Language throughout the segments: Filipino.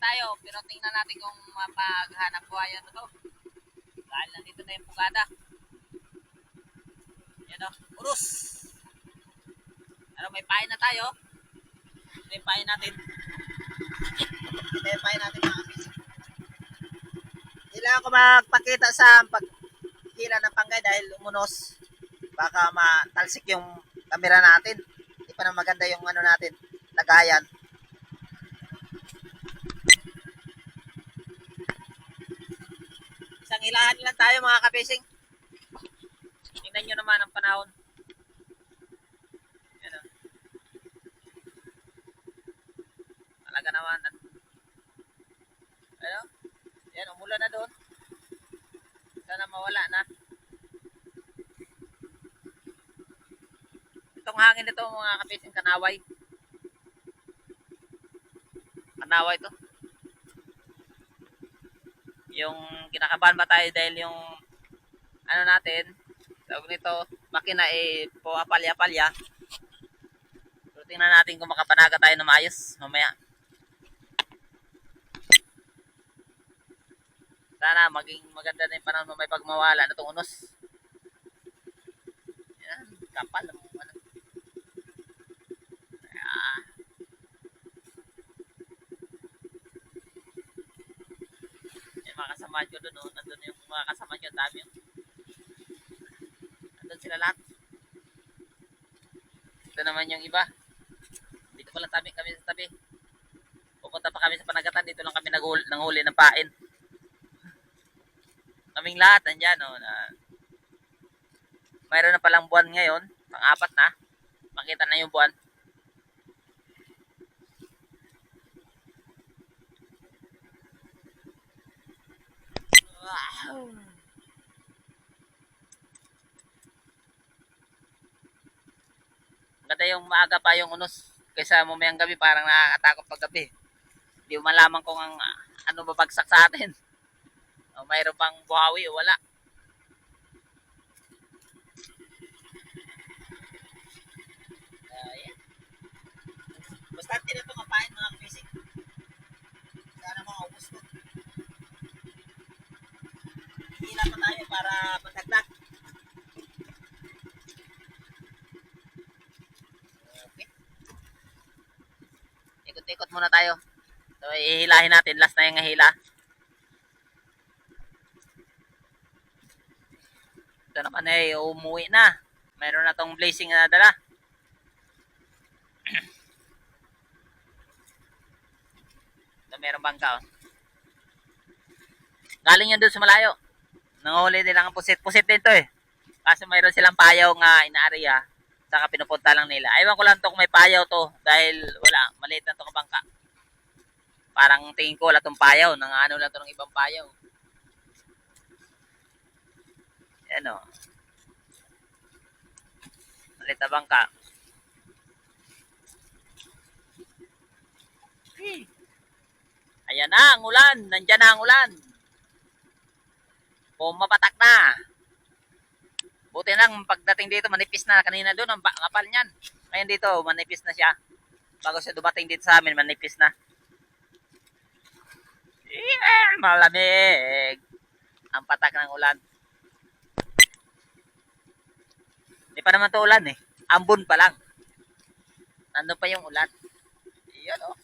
tayo, pero tingnan natin kung mapaghanap buhay ano to. Dahil nandito na yung pugada. Yan o, urus. Pero may pain na tayo. Ito yung pain natin. Ito yung pain natin mga kapis. Kailangan ko magpakita sa paghila ng panggay dahil umunos. Baka matalsik yung camera natin. Hindi pa na maganda yung ano natin, lagayan. Isang hilahan lang tayo mga kapising. Tingnan nyo naman ang panahon. Yan o. Talaga naman. Ano? Yan, umulan na doon. Sana mawala na. Itong hangin nito mga kapising, kanaway. Kanaway to. Yung kinakabahan ba tayo dahil yung ano natin, tawag nito, makina puapalya-palya. So, tingnan natin kung makapanaga tayo na maayos mamaya. Sana maging maganda na yung panahon mamaya pag mawala na itong unos. Yan, kapal. Ano. Yan, mga kasama ko doon. Oh. Nandun yung mga kasama ko. Dami yun. Nandun sila lahat. Ito naman yung iba. Dito pa lang kami sa tabi. Pupunta pa kami sa Panagatan. Dito lang kami nanghuli ng pain. Kaming lahat nandyan, oh, na mayroon na palang buwan ngayon, pang-apat na. Makita na yung buwan. Wow. Maganda yung maaga pa yung unos kaysa mamayang gabi, parang nakakatakot pag gabi. Hindi mo malaman kung ano babagsak sa atin. O mayroon pang buhawi o wala. Yeah. Basta tira ito mapain mga kapising. Sana maubos ko. Hila pa tayo para magdagdag. Okay. Ikot-ikot muna tayo. So ihilahin natin. Last na yung hila. Ito naman ay umuwi na. Mayroon na tong blazing na dala. Ito mayroong bangka. Oh. Galing yan doon sa malayo. Nanguhuli nilang pusit-pusit din to eh. Kasi mayroon silang payaw nga inaariya. Saka pinupunta lang nila. Aywan ko lang to kung may payaw to. Dahil wala, maliit na to bangka. Parang tingin ko wala tong payaw. Nang lang to ng ibang payaw. Yan o. Malit na bangka. Ayan na ang ulan. Nandyan na ang ulan. Pumapatak na. Buti lang pagdating dito manipis na. Kanina doon ang kapal niyan. Ngayon dito manipis na siya. Bago siya dumating dito sa amin manipis na. Yeah, malamig. Ang patak ng ulan. Hindi pa naman to ulan eh. Ambon pa lang. Nandun pa yung ulan. Iyan o. Oh.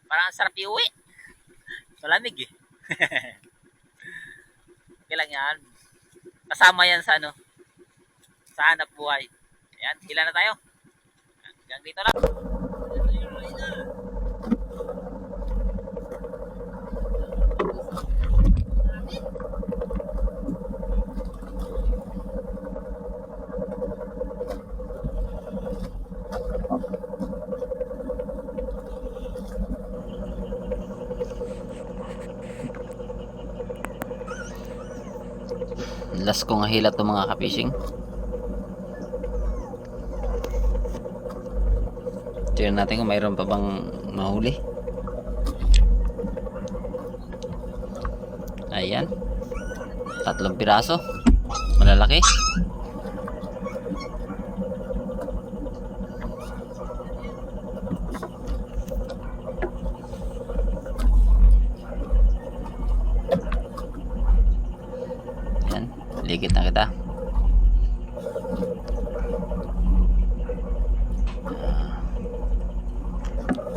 Parang sarap iuwi. Malamig eh. Okay lang yan. Kasama yan sa ano. Sa hanap buhay. Ayan. Hila na tayo. Hanggang dito lang. Last kong hila to mga kapishing. Tignan natin kung mayroon pa bang mahuli. Ayan. 3 piraso. Malalaki.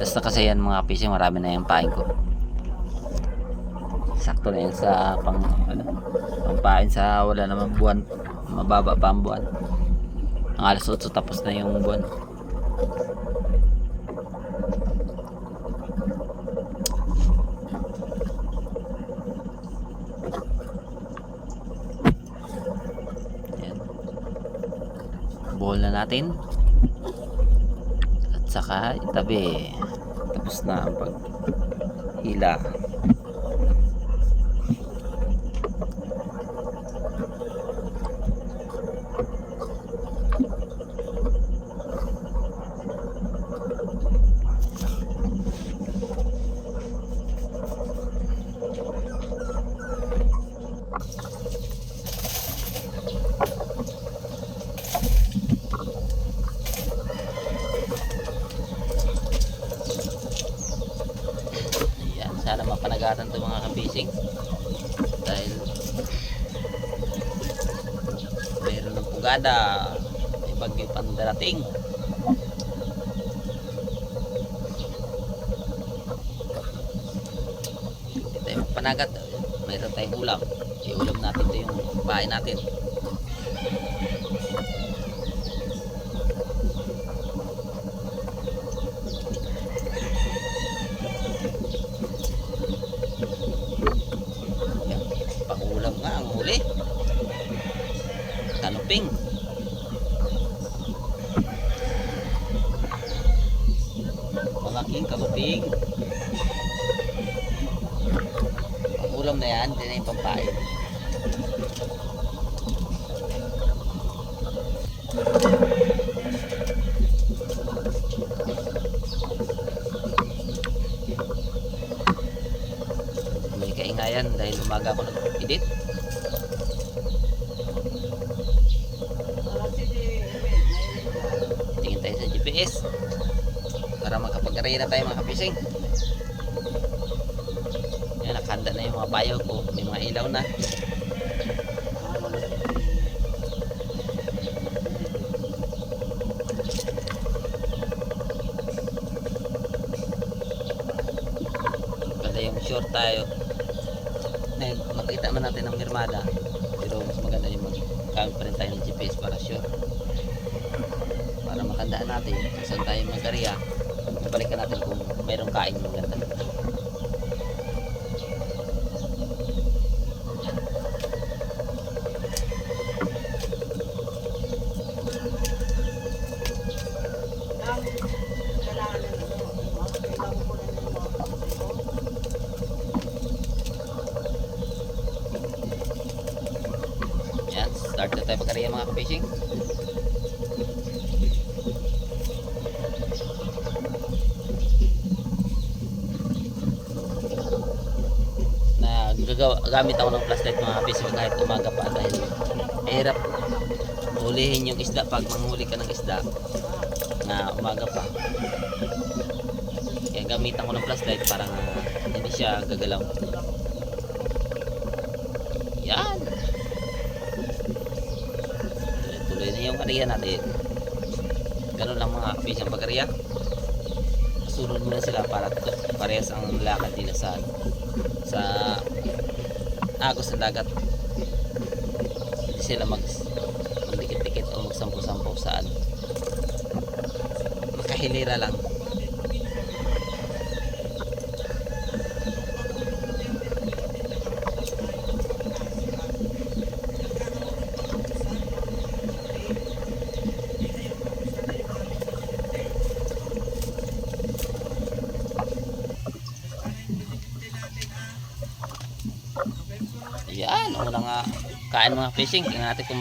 Tapos na kasi yan mga fishing, marami na yung pain ko. Sakto na yan sa pangpain sa wala namang buwan. Mababa pa ang buwan. Ang alas 8 tapos na yung buwan. Yan. Buhol na natin. At saka itabi. Tapos na ang paghila. Sana mapanagatan to mga ka-fishing dahil mayroon ng pugada, may bagyo pang darating. Hindi tayo magpanagat, mayroon tayong ulam, iulam natin ito yung bahay natin. Pangulam nga ang huli, kanuping. Malaking kanuping. Pangulam na yan, hindi na yung pampain. May kaingayan dahil umaga ako nag-edit. Tingin tayo sa GPS para makapag-arena tayo mga ka-fishing. Yan, nakahanda na yung mga payo ko, may mga ilaw na. Kada yung short tayo, makita man natin ang mirmada, pero mas maganda yung mag-count pa rin tayo ng GPS para sure, para makandaan natin kung saan tayo mag-area. Balikan natin kung mayroong kain yung ganda. Yan, start na tayo mag-area mga ka-fishing. Gamit ako ng flashlight mga ka-fishing kahit umaga pa dahil hirap hulihin yung isda pag manghuli ka ng isda na umaga pa. Kaya gamitan ko ng flashlight para hindi siya gagalaw. Yan, tuloy na yung area natin. Ganun lang mga fishing pag-area. Sunod muna sila para parehas ang lakad nila sa agos ng dagat. Hindi sila magdikit-dikit o magsampo-sampo saan. Makahilira lang. Yan, unang kain mga fishing. Tingnan natin kung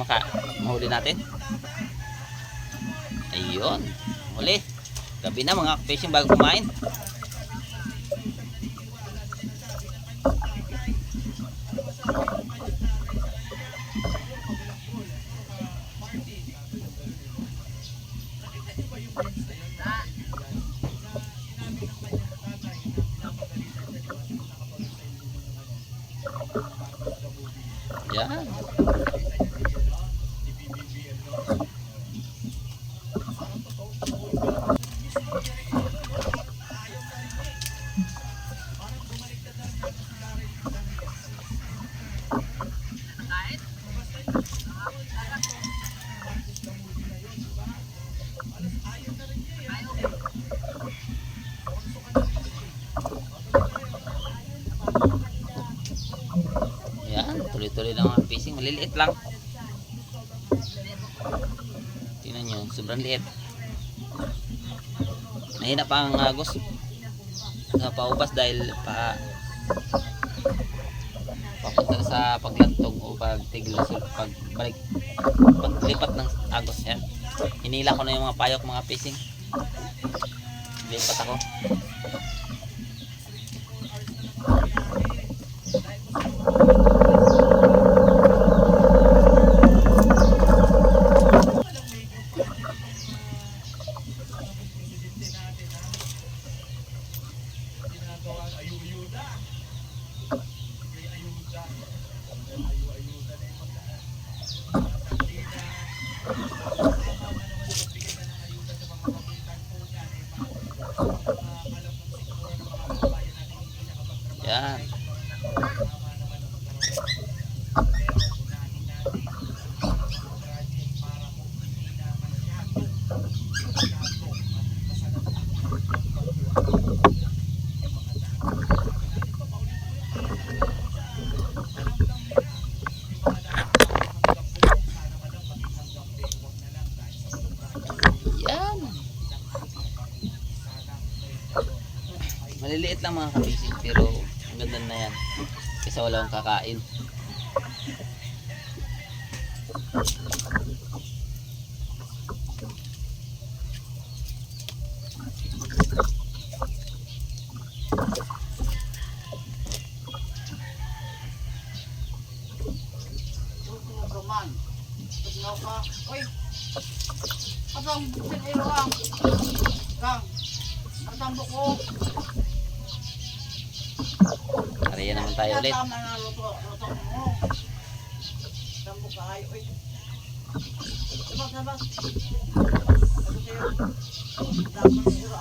mahuli natin. Ayun, huli. Gabi na mga fishing bago kumain. Yan. maliliit lang. Tingnan nyo, sobrang liit. Mahina pa ang agos sa paubas dahil papunta sa paglantog o pagtigil paglipat ng agos yan. Hinila ko na yung mga payok, mga fishing. Lipat ako. Yan. Maliliit lang mga kabisig pero ang ganda na yan kasi wala akong kakain. Oy, atang bukin ilo kang atang buko. Ariyan naman tayo ulit. Tama na luto mo. Atang buka ay oy. Labas. Ako kayo. Dapat siguro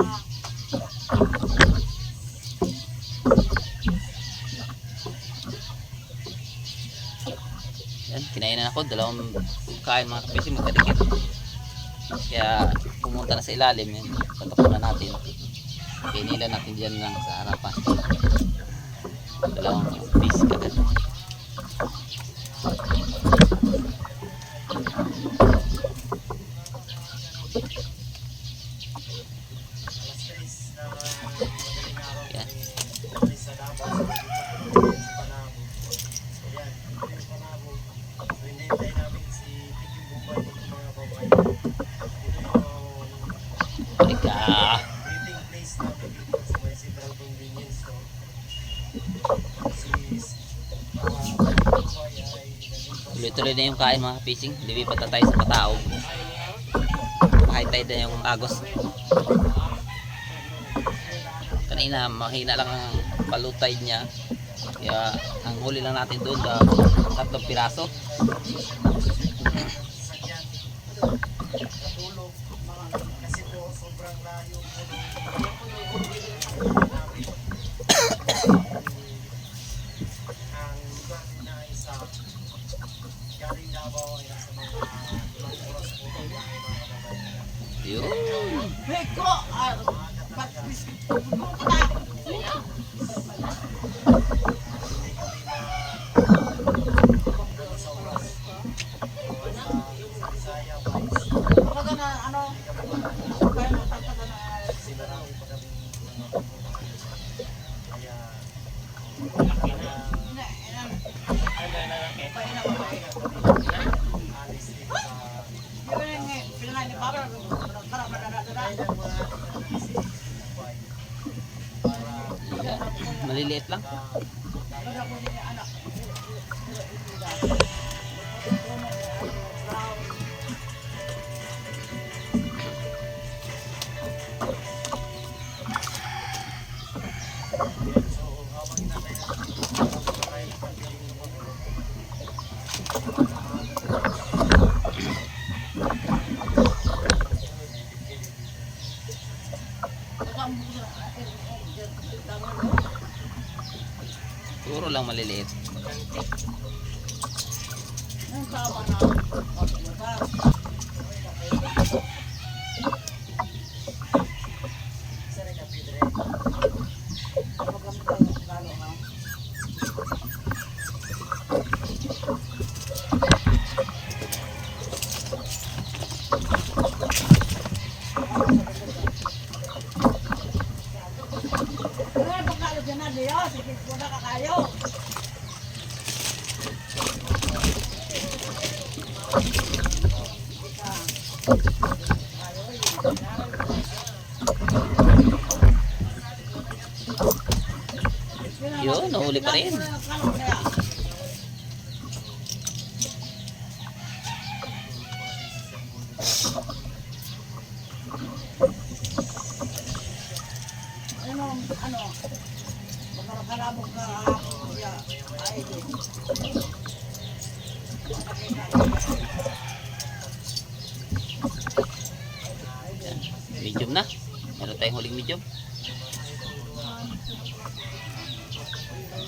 Yan, kinainan ako, dalawang kain mga kapisi, magkadikit. Kaya pumunta na sa ilalim yan, patakon na natin. Pinila natin dyan lang sa harapan. Dalawang piece kagad. Yan. Tuloy-tuloy na yung kain mga fishing. Lipat na tayo sa Pataog. High tide na yung Agos. Kanina mahina lang ang palutay niya. Kaya ang huli lang natin doon 3 piraso. kasi po sobrang layo po ang lugar na isa galing Davao ay nasa mga ilang oras po ito mga kababayan. Yun. Beko! Maliliit lang. Puro lang maliliit. niyo, sige po na kakayo. Yun, nahuli pa rin. Ano, magkakalabog ka, ay, Medium na. Meron tayong huling medium.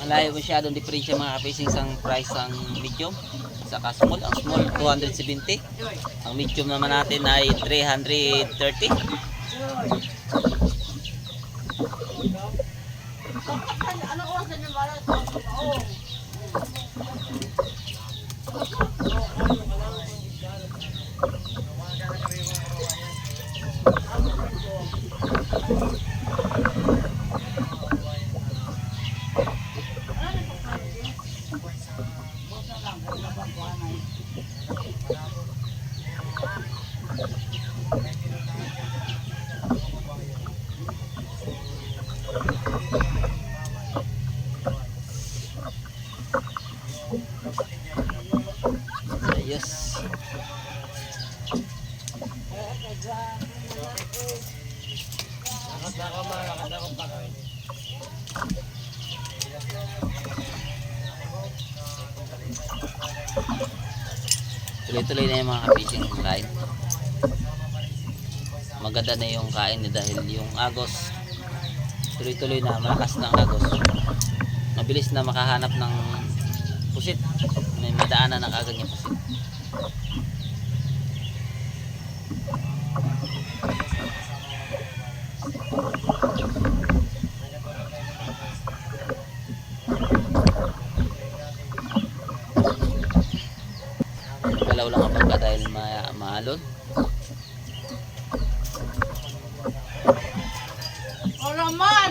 Malayo masyadong diferensya mga kapacing sa price ang medium. Saka small. Ang small 270. Ang medium naman natin ay 330. ano oras na yung balat? Oo. Ayos. Tuloy-tuloy na yung mga kapacing kain. Maganda na yung kain dahil yung agos tuloy-tuloy na, malakas ng agos. Mabilis na makahanap ng pusit. May madaanan ng agad yung pusit. Galaw lang ang bangka dahil maalon. O naman!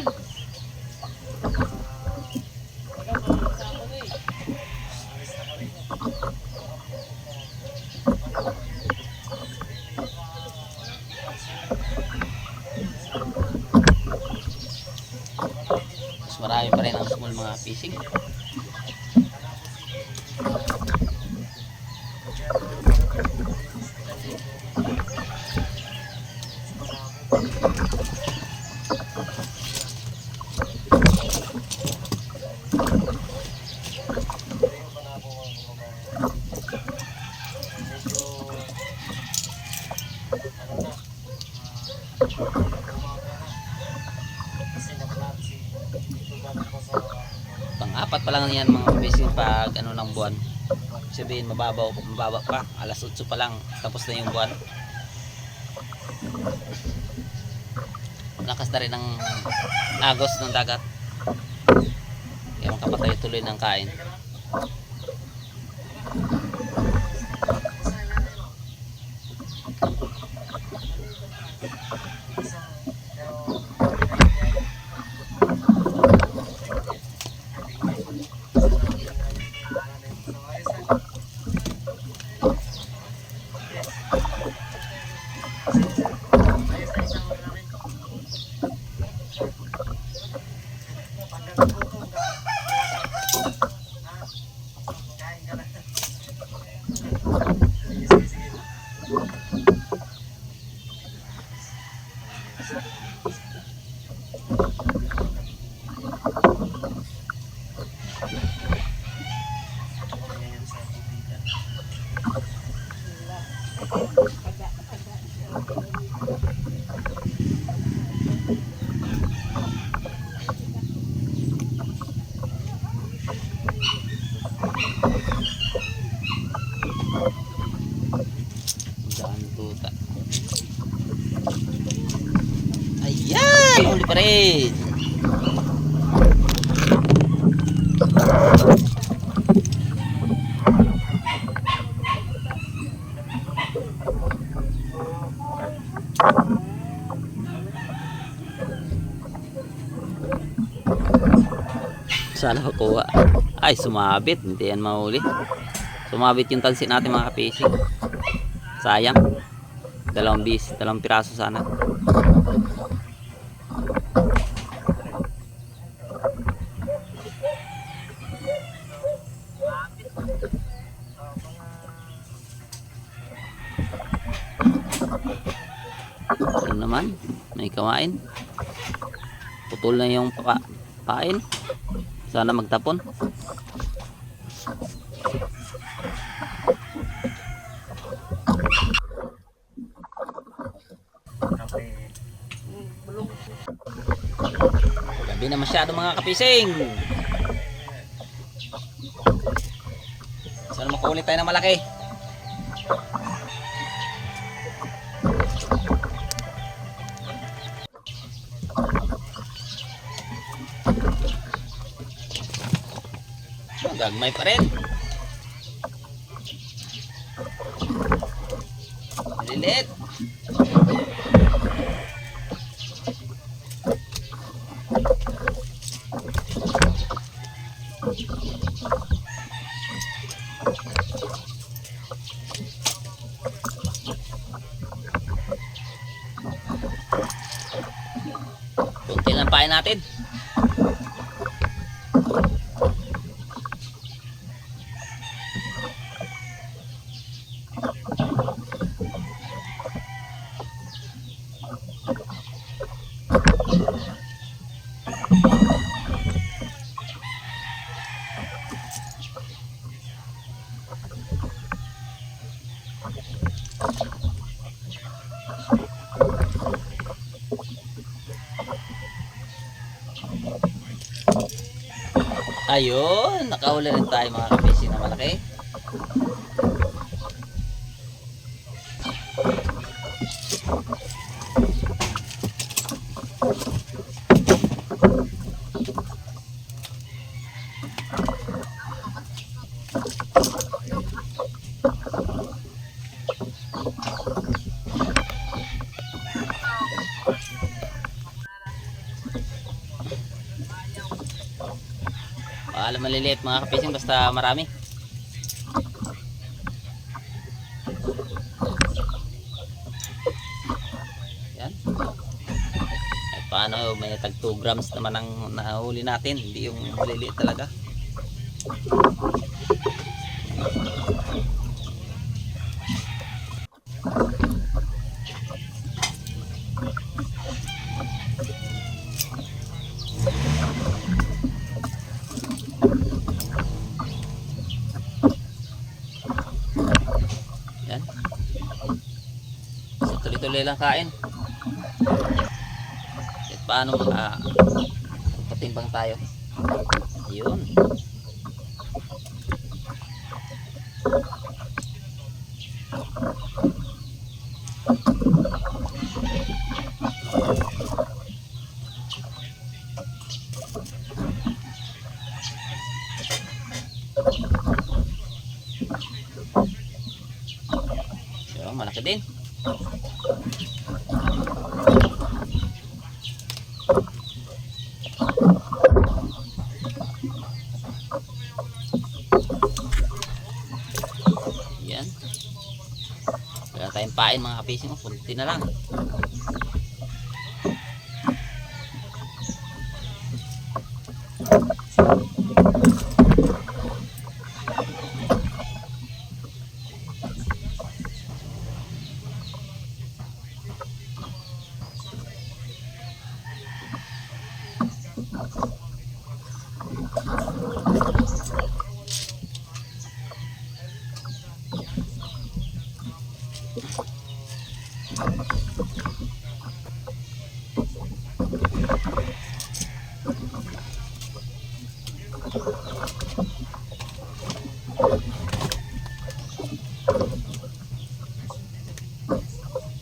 Mas marami pa rin ang small mga fishing. Pang-apat pa lang yan mga fishing pag ano ng buwan. Sabihin mababa pa, alas 8 pa lang tapos na yung buwan. Lakas na rin ang agos ng dagat, kaya makapatay tuloy ng kain. Daan tuta. Ayan, huli pa rin. Sana makuha. Ay, sumabit. Hindi yan mahuli. Sumabit yung tansi natin mga kapising. Sayang. Dalawang piraso sana. Ano naman? May kawain. Putol na yung pain. Sana magtapon. Gabi na masyado mga kapising. Sana makulit tayo ng malaki. Gagmay pa rin. Maliliit. Kunti lang pain natin. Ayun, nakahuli rin tayo mga kapising na malaki. Alam maliliit mga kapising basta marami. Yan. At paano may tag 2 grams naman ang nahuli natin, hindi yung maliliit talaga. Yan. So, tuloy-tuloy lang kain. At paano patimbang tayo. Yun. So, malaki din. Yan. Wala tayong pain mga kapising. Punti na lang.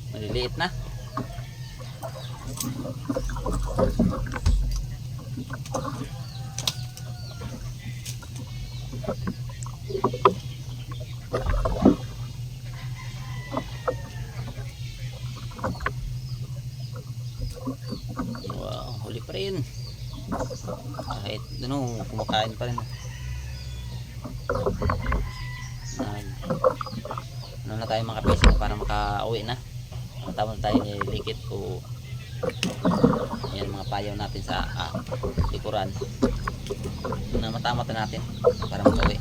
Maliliit na. Wow, huli pa rin. Kahit ano, kumakain pa rin. Nag, ano na tayo mga kapis para makauwi na. Tama na tayo nilikit o yan mga payaw natin sa likuran na matamata natin para makauwi.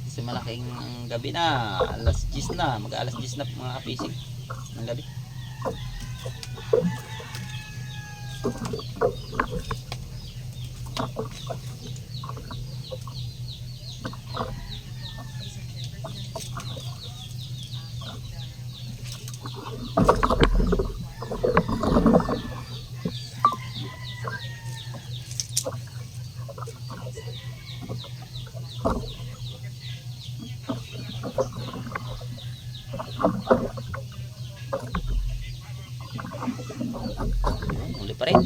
Kasi malaking gabi na, alas 10 na, mag alas 10 na mga kapisig ng gabi. Huli pa rin.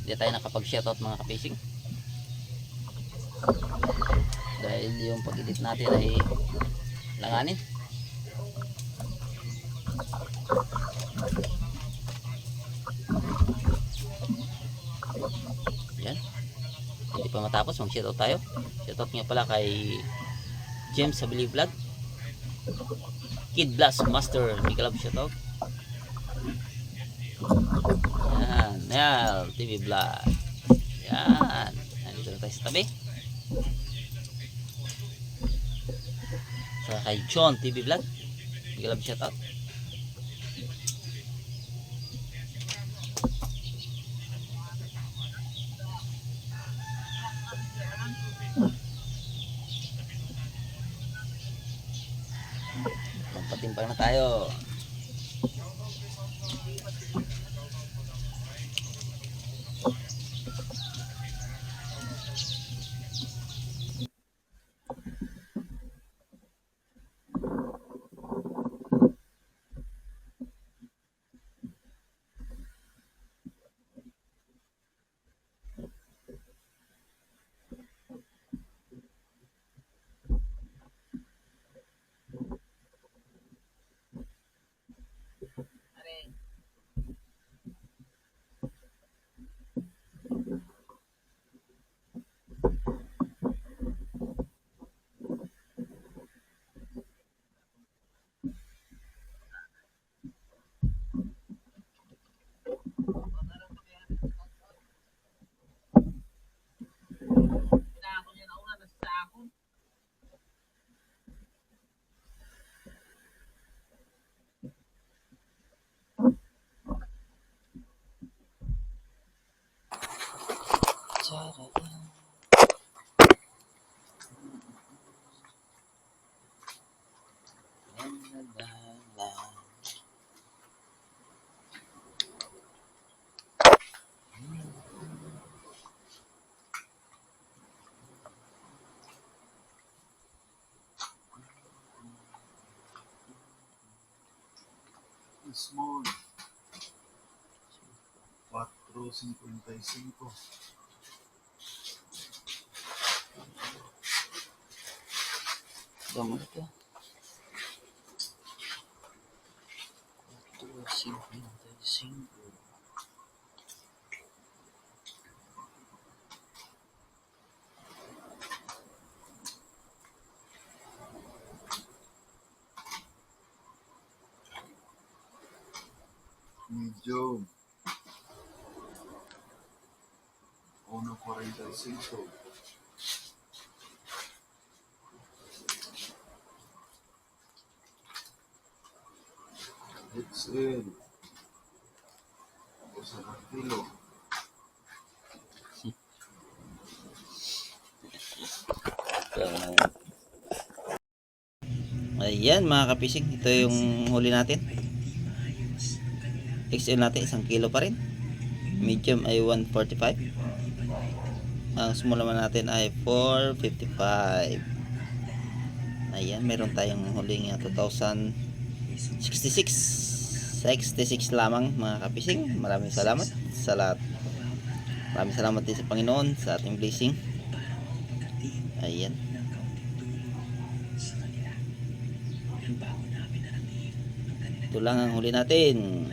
Hindi tayo nakapag-shoutout mga kapising. Dahil yung pag-edit natin ay langanin. Yan. Hindi pa matapos, mag-shoutout tayo. Shoutout nga pala kay James Sabili Vlog, Kid Blast Master, big love shoutout. Yan, Nel TV Vlog. Yan, nandito na tayo sa tabi. Saka kay John TV Vlog, big love shoutout. Magpatimpang na tayo. Small 4.55. Damo ito. 4.55. Medium 1.45. XL 1 kilo. Ayan mga kapisig, ito yung huli natin. XL natin 1 kilo pa rin. Medium ay 145. Ang small naman natin ay 455. Ayan, meron tayong huling 2066 lamang mga kapising. Maraming salamat sa lahat Maraming salamat din sa Panginoon sa ating blessing. Ayan. Ito lang ang huli natin.